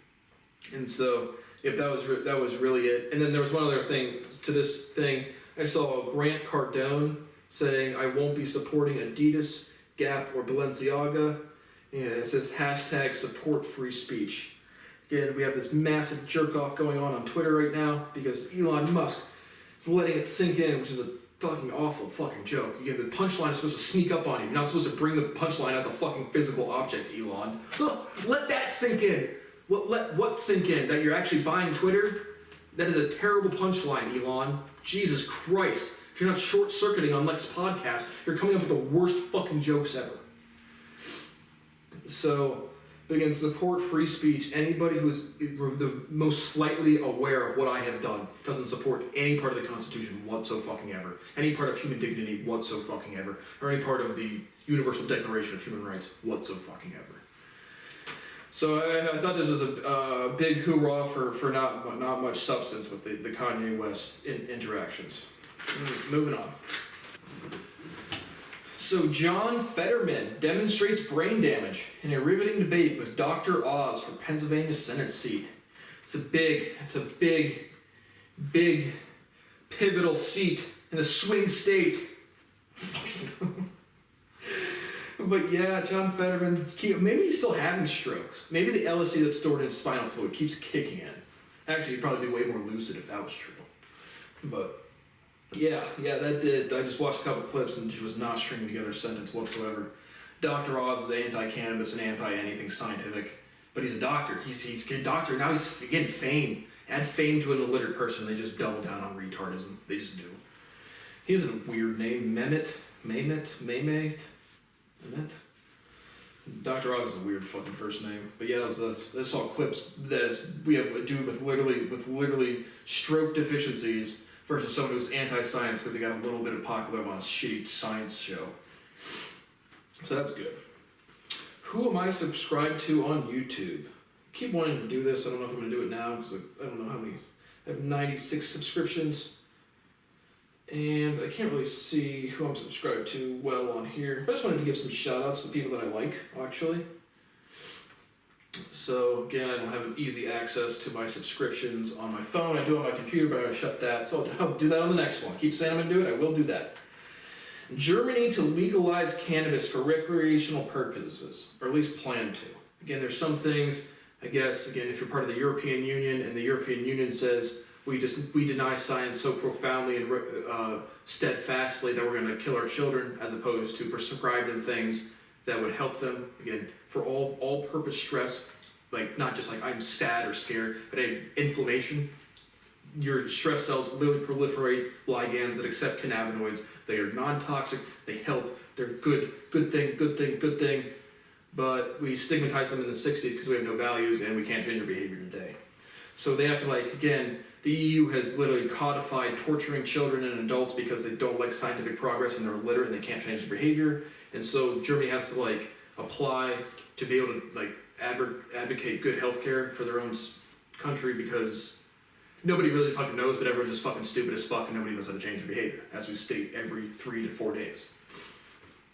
Speaker 2: And so if that was really it. And then there was one other thing to this thing. I saw Grant Cardone saying, I won't be supporting Adidas, Gap, or Balenciaga. And it says hashtag support free speech. Again, we have this massive jerk-off going on Twitter right now because Elon Musk is letting it sink in, which is a fucking awful fucking joke. Again, the punchline is supposed to sneak up on you. You're not supposed to bring the punchline as a fucking physical object, Elon. Let that sink in. Let what sink in? That you're actually buying Twitter? That is a terrible punchline, Elon. Jesus Christ. If you're not short-circuiting on Lex podcast, you're coming up with the worst fucking jokes ever. So, but again, support free speech. Anybody who is the most slightly aware of what I have done doesn't support any part of the Constitution whatsoever, any part of human dignity whatsoever, or any part of the Universal Declaration of Human Rights whatsoever. So I thought this was a big hoorah for not much substance with the Kanye West interactions. Moving on. So John Fetterman demonstrates brain damage in a riveting debate with Dr. Oz for Pennsylvania Senate seat. It's a big, pivotal seat in a swing state. But yeah, John Fetterman, maybe he's still having strokes. Maybe the LSD that's stored in spinal fluid keeps kicking in. Actually, he'd probably be way more lucid if that was true. But yeah, that did. I just watched a couple clips and she was not stringing together a sentence whatsoever. Dr. Oz is anti-cannabis and anti-anything scientific, but he's a doctor. He's a doctor. Now he's getting fame. Add fame to an illiterate person, they just double down on retardism. They just do. He has a weird name, Mehmet. Dr. Oz is a weird fucking first name. But yeah, I saw clips that we have a dude with literally stroke deficiencies versus someone who's anti-science because he got a little bit of popular on a shitty science show. So that's good. Who am I subscribed to on YouTube? I keep wanting to do this. I don't know if I'm going to do it now because I don't know how many. I have 96 subscriptions. And I can't really see who I'm subscribed to well on here. But I just wanted to give some shout outs to people that I like, actually. So, again, I don't have easy access to my subscriptions on my phone. I do on my computer, but I gotta shut that. So I'll do that on the next one. Keep saying I'm gonna do it, I will do that. Germany to legalize cannabis for recreational purposes, or at least plan to. Again, there's some things, I guess, again, if you're part of the European Union and the European Union says, we deny science so profoundly and steadfastly that we're going to kill our children, as opposed to prescribe them things that would help them, again, for all-purpose stress, like not just like I'm sad or scared, but inflammation. Your stress cells literally proliferate ligands that accept cannabinoids. They are non-toxic. They help. They're good thing. But we stigmatize them in the 60s because we have no values and we can't change our behavior today. So they have to, like, again, the EU has literally codified torturing children and adults because they don't like scientific progress and they're illiterate and they can't change their behavior. And so Germany has to, like, apply to be able to, like, advocate good healthcare for their own country because nobody really fucking knows, but everyone's just fucking stupid as fuck and nobody knows how to change their behavior, as we state every 3 to 4 days.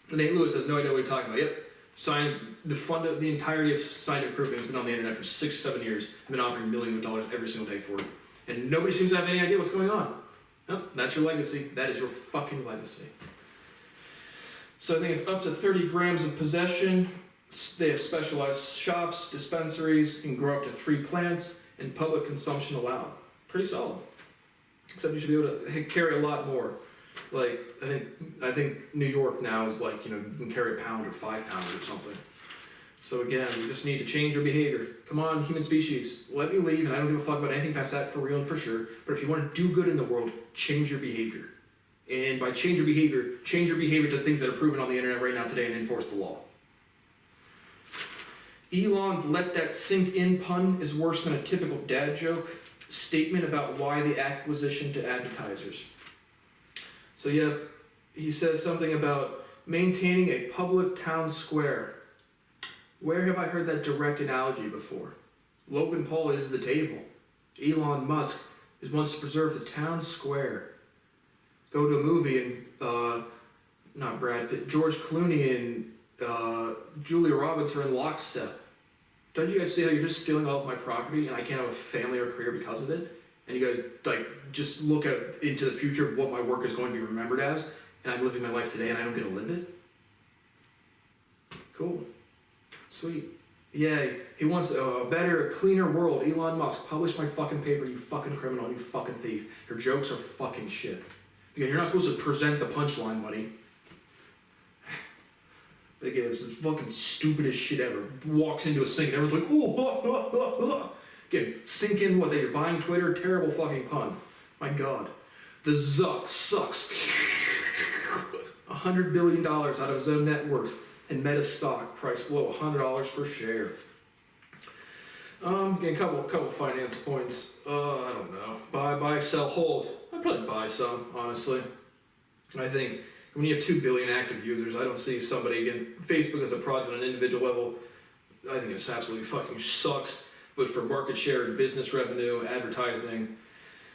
Speaker 2: And Nate Lewis has no idea what he's talking about. Yep. The entirety of scientific proof has been on the internet for 6-7 years. I've been offering millions of dollars every single day for it. And nobody seems to have any idea what's going on. No, that's your legacy. That is your fucking legacy. So I think it's up to 30 grams of possession. They have specialized shops, dispensaries, you can grow up to 3 plants, and public consumption allowed. Pretty solid. Except you should be able to carry a lot more. Like, I think New York now is like, you can carry a pound or 5 pounds or something. So again, we just need to change our behavior. Come on, human species, let me leave, and I don't give a fuck about anything past that for real and for sure. But if you want to do good in the world, change your behavior. And by change your behavior to things that are proven on the internet right now today and enforce the law. Elon's let that sink in pun is worse than a typical dad joke. Statement about why the acquisition to advertisers. So yeah, he says something about maintaining a public town square. Where have I heard that direct analogy before? Logan Paul is the table. Elon Musk wants to preserve the town square. Go to a movie and, not Brad Pitt, George Clooney and Julia Roberts are in lockstep. Don't you guys see how you're just stealing all of my property and I can't have a family or career because of it? And you guys, like, just look into the future of what my work is going to be remembered as, and I'm living my life today and I don't get to live it? Cool. Sweet. Yay. He wants a better, cleaner world. Elon Musk, publish my fucking paper, you fucking criminal, you fucking thief. Your jokes are fucking shit. Again, you're not supposed to present the punchline, buddy. But again, it's the fucking stupidest shit ever. Walks into a sink and everyone's like, ooh, Again, sink in that you're buying Twitter, terrible fucking pun. My God. The Zuck sucks. $100 billion out of his own net worth. And Meta stock price below $100 per share. Again, couple finance points. I don't know. Buy, sell, hold. I'd probably buy some, honestly. I think when you have 2 billion active users, I don't see somebody, again, Facebook as a product on an individual level, I think it's absolutely fucking sucks. But for market share and business revenue, advertising,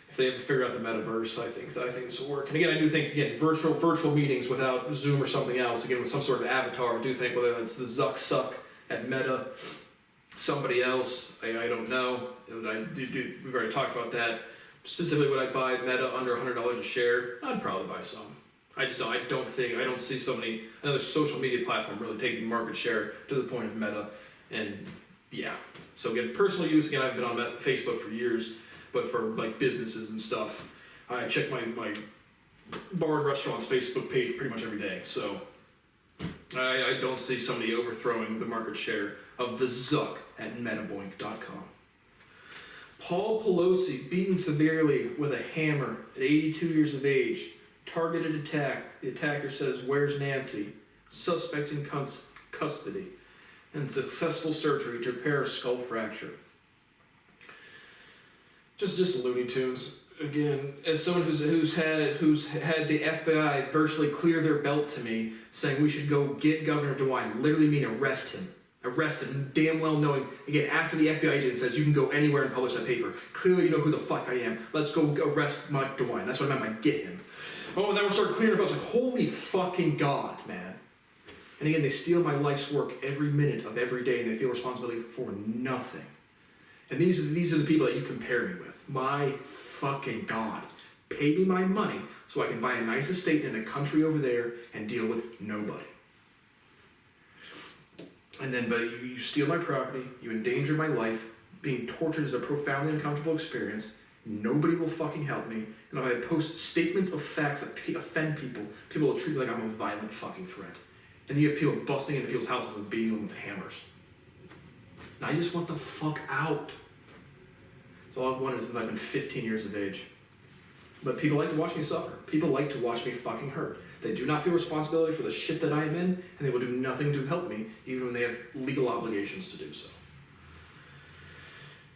Speaker 2: if they ever figure out the metaverse, I think this will work. And again, I do think virtual meetings without Zoom or something else, again with some sort of avatar. I do think whether it's the Zuck Suck at Meta, somebody else, I don't know. We've already talked about that. Specifically, would I buy Meta under $100 a share? I'd probably buy some. I don't see another social media platform really taking market share to the point of Meta. And yeah, so again, personal use, again, I've been on Facebook for years, but for like businesses and stuff, I check my bar and restaurant's Facebook page pretty much every day. So I don't see somebody overthrowing the market share of the Zuck at metaboink.com. Paul Pelosi beaten severely with a hammer at 82 years of age. Targeted attack. The attacker says, "Where's Nancy?" Suspect in custody. And successful surgery to repair a skull fracture. Just Looney Tunes. Again, as someone who's had the FBI virtually clear their belt to me, saying we should go get Governor DeWine, literally mean arrest him, damn well knowing, again, after the FBI agent says you can go anywhere and publish that paper, clearly you know who the fuck I am, let's go arrest Mike DeWine. That's what I meant by get him. Oh, and then we'll start clearing our belts, like, holy fucking God, man. And again, they steal my life's work every minute of every day, and they feel responsibility for nothing. And these are the people that you compare me with. My fucking God. Pay me my money so I can buy a nice estate in a country over there and deal with nobody. And then, but you steal my property, you endanger my life, being tortured is a profoundly uncomfortable experience, nobody will fucking help me, and if I post statements of facts that offend people, people will treat me like I'm a violent fucking threat. And you have people busting into people's houses and beating them with hammers. And I just want the fuck out. So all I've wanted since I've been 15 years of age. But people like to watch me suffer. People like to watch me fucking hurt. They do not feel responsibility for the shit that I am in, and they will do nothing to help me, even when they have legal obligations to do so.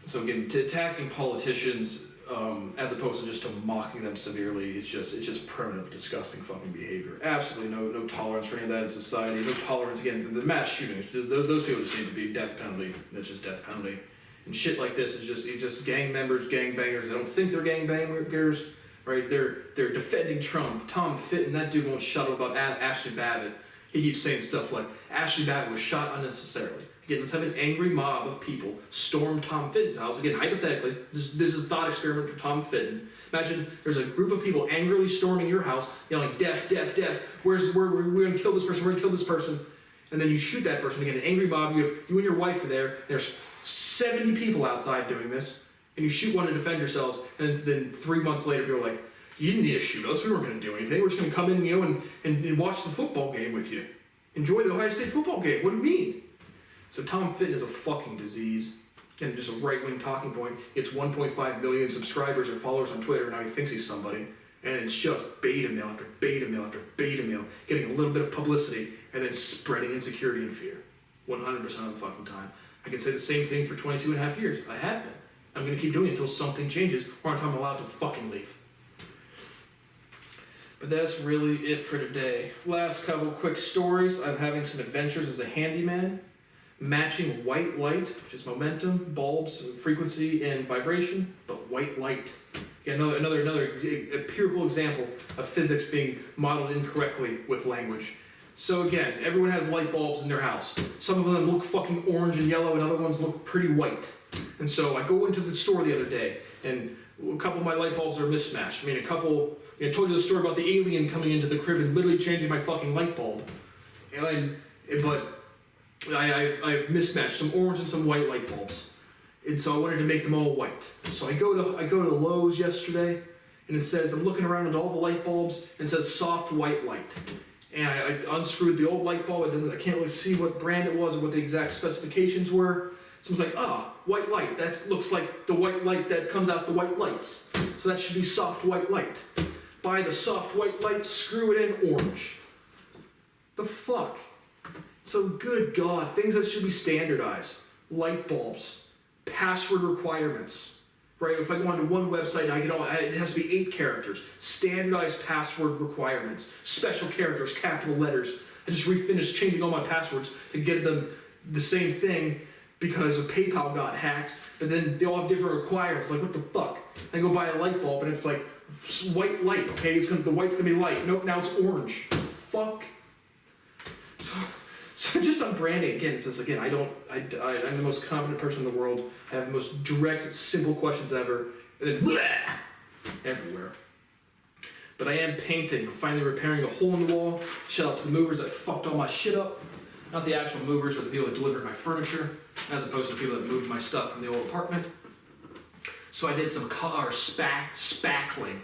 Speaker 2: So again, attacking politicians, as opposed to just to mocking them severely, it's just primitive, disgusting fucking behavior. Absolutely no tolerance for any of that in society. No tolerance, again, the mass shootings, those people just need to be death penalty. That's just death penalty. And shit like this is just gang members, gang bangers. They don't think they're gang bangers, right? They're defending Trump. Tom Fitton, that dude won't shut up about Ashley Babbitt. He keeps saying stuff like, Ashley Babbitt was shot unnecessarily. Again, let's have an angry mob of people storm Tom Fitton's house. Again, hypothetically, this is a thought experiment for Tom Fitton. Imagine there's a group of people angrily storming your house, yelling, death, death, death. We're going to kill this person, we're going to kill this person. And then you shoot that person. Again, an angry mob, you and your wife are there. There's 70 people outside doing this. And you shoot one to defend yourselves. And then 3 months later, people are like, you didn't need to shoot us. We weren't going to do anything. We're just going to come in, and watch the football game with you. Enjoy the Ohio State football game. What do you mean? So Tom Fitton is a fucking disease. And just a right-wing talking point. It's 1.5 million subscribers or followers on Twitter. Now he thinks he's somebody. And it's just beta mail after beta mail after beta mail. Getting a little bit of publicity and then spreading insecurity and fear. 100% of the fucking time. I can say the same thing for 22 and a half years. I have been. I'm going to keep doing it until something changes or until I'm allowed to fucking leave. But that's really it for today. Last couple quick stories. I'm having some adventures as a handyman. Matching white light, which is momentum, bulbs, frequency, and vibration, but white light. Again, another empirical example of physics being modeled incorrectly with language. So again, everyone has light bulbs in their house. Some of them look fucking orange and yellow, and other ones look pretty white. And so I go into the store the other day, and a couple of my light bulbs are mismatched. I told you the story about the alien coming into the crib and literally changing my fucking light bulb. But I've mismatched some orange and some white light bulbs. And so I wanted to make them all white. So I go to Lowe's yesterday, and it says, I'm looking around at all the light bulbs, and it says soft white light. And I unscrewed the old light bulb. I can't really see what brand it was or what the exact specifications were. So I was like, white light. That looks like the white light that comes out the white lights. So that should be soft white light. Buy the soft white light, screw it in orange. The fuck? So good God, things that should be standardized. Light bulbs, password requirements. Right, if I go onto one website, it has to be 8 characters. Standardized password requirements. Special characters, capital letters. I just refinished changing all my passwords to get them the same thing. because of PayPal got hacked, but then they all have different requirements. Like, what the fuck? I go buy a light bulb and it's like white light. Okay, the white's gonna be light. Nope, now it's orange. Fuck. So just on branding again. It says again, I'm the most confident person in the world. I have the most direct, simple questions ever, and then blah, everywhere. But I am painting. I'm finally repairing a hole in the wall. Shout out to the movers that fucked all my shit up. Not the actual movers, but the people that delivered my furniture, as opposed to the people that moved my stuff from the old apartment. So I did some spackling.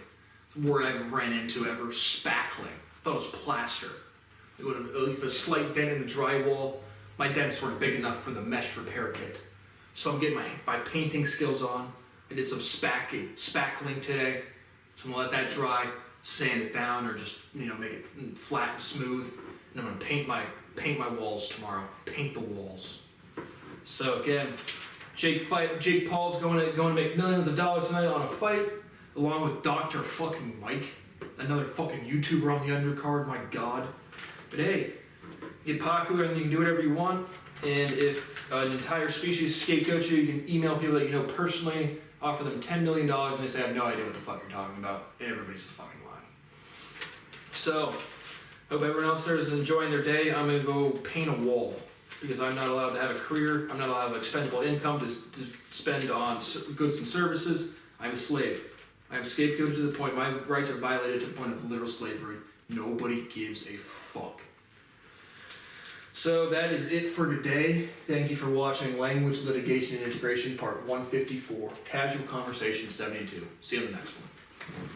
Speaker 2: Word I haven't ran into ever. Spackling. Thought it was plaster. It would have leave a slight dent in the drywall. My dents weren't big enough for the mesh repair kit. So I'm getting my painting skills on. I did some spackling today. So I'm gonna let that dry, sand it down, or just make it flat and smooth. And I'm gonna paint my walls tomorrow. Paint the walls. So again, Jake Paul's going to make millions of dollars tonight on a fight, along with Dr. fucking Mike, another fucking YouTuber on the undercard. My God. But hey, get popular and you can do whatever you want. And if an entire species scapegoats you, you can email people that you know personally, offer them $10 million, and they say, I have no idea what the fuck you're talking about. And everybody's just fucking lying. So, hope everyone else there is enjoying their day. I'm going to go paint a wall because I'm not allowed to have a career. I'm not allowed to have expendable income to spend on goods and services. I'm a slave. I'm scapegoated to the point my rights are violated to the point of literal slavery. Nobody gives a fuck. So that is it for today. Thank you for watching Language Litigation and Integration Part 154, Casual Conversation 72. See you on the next one.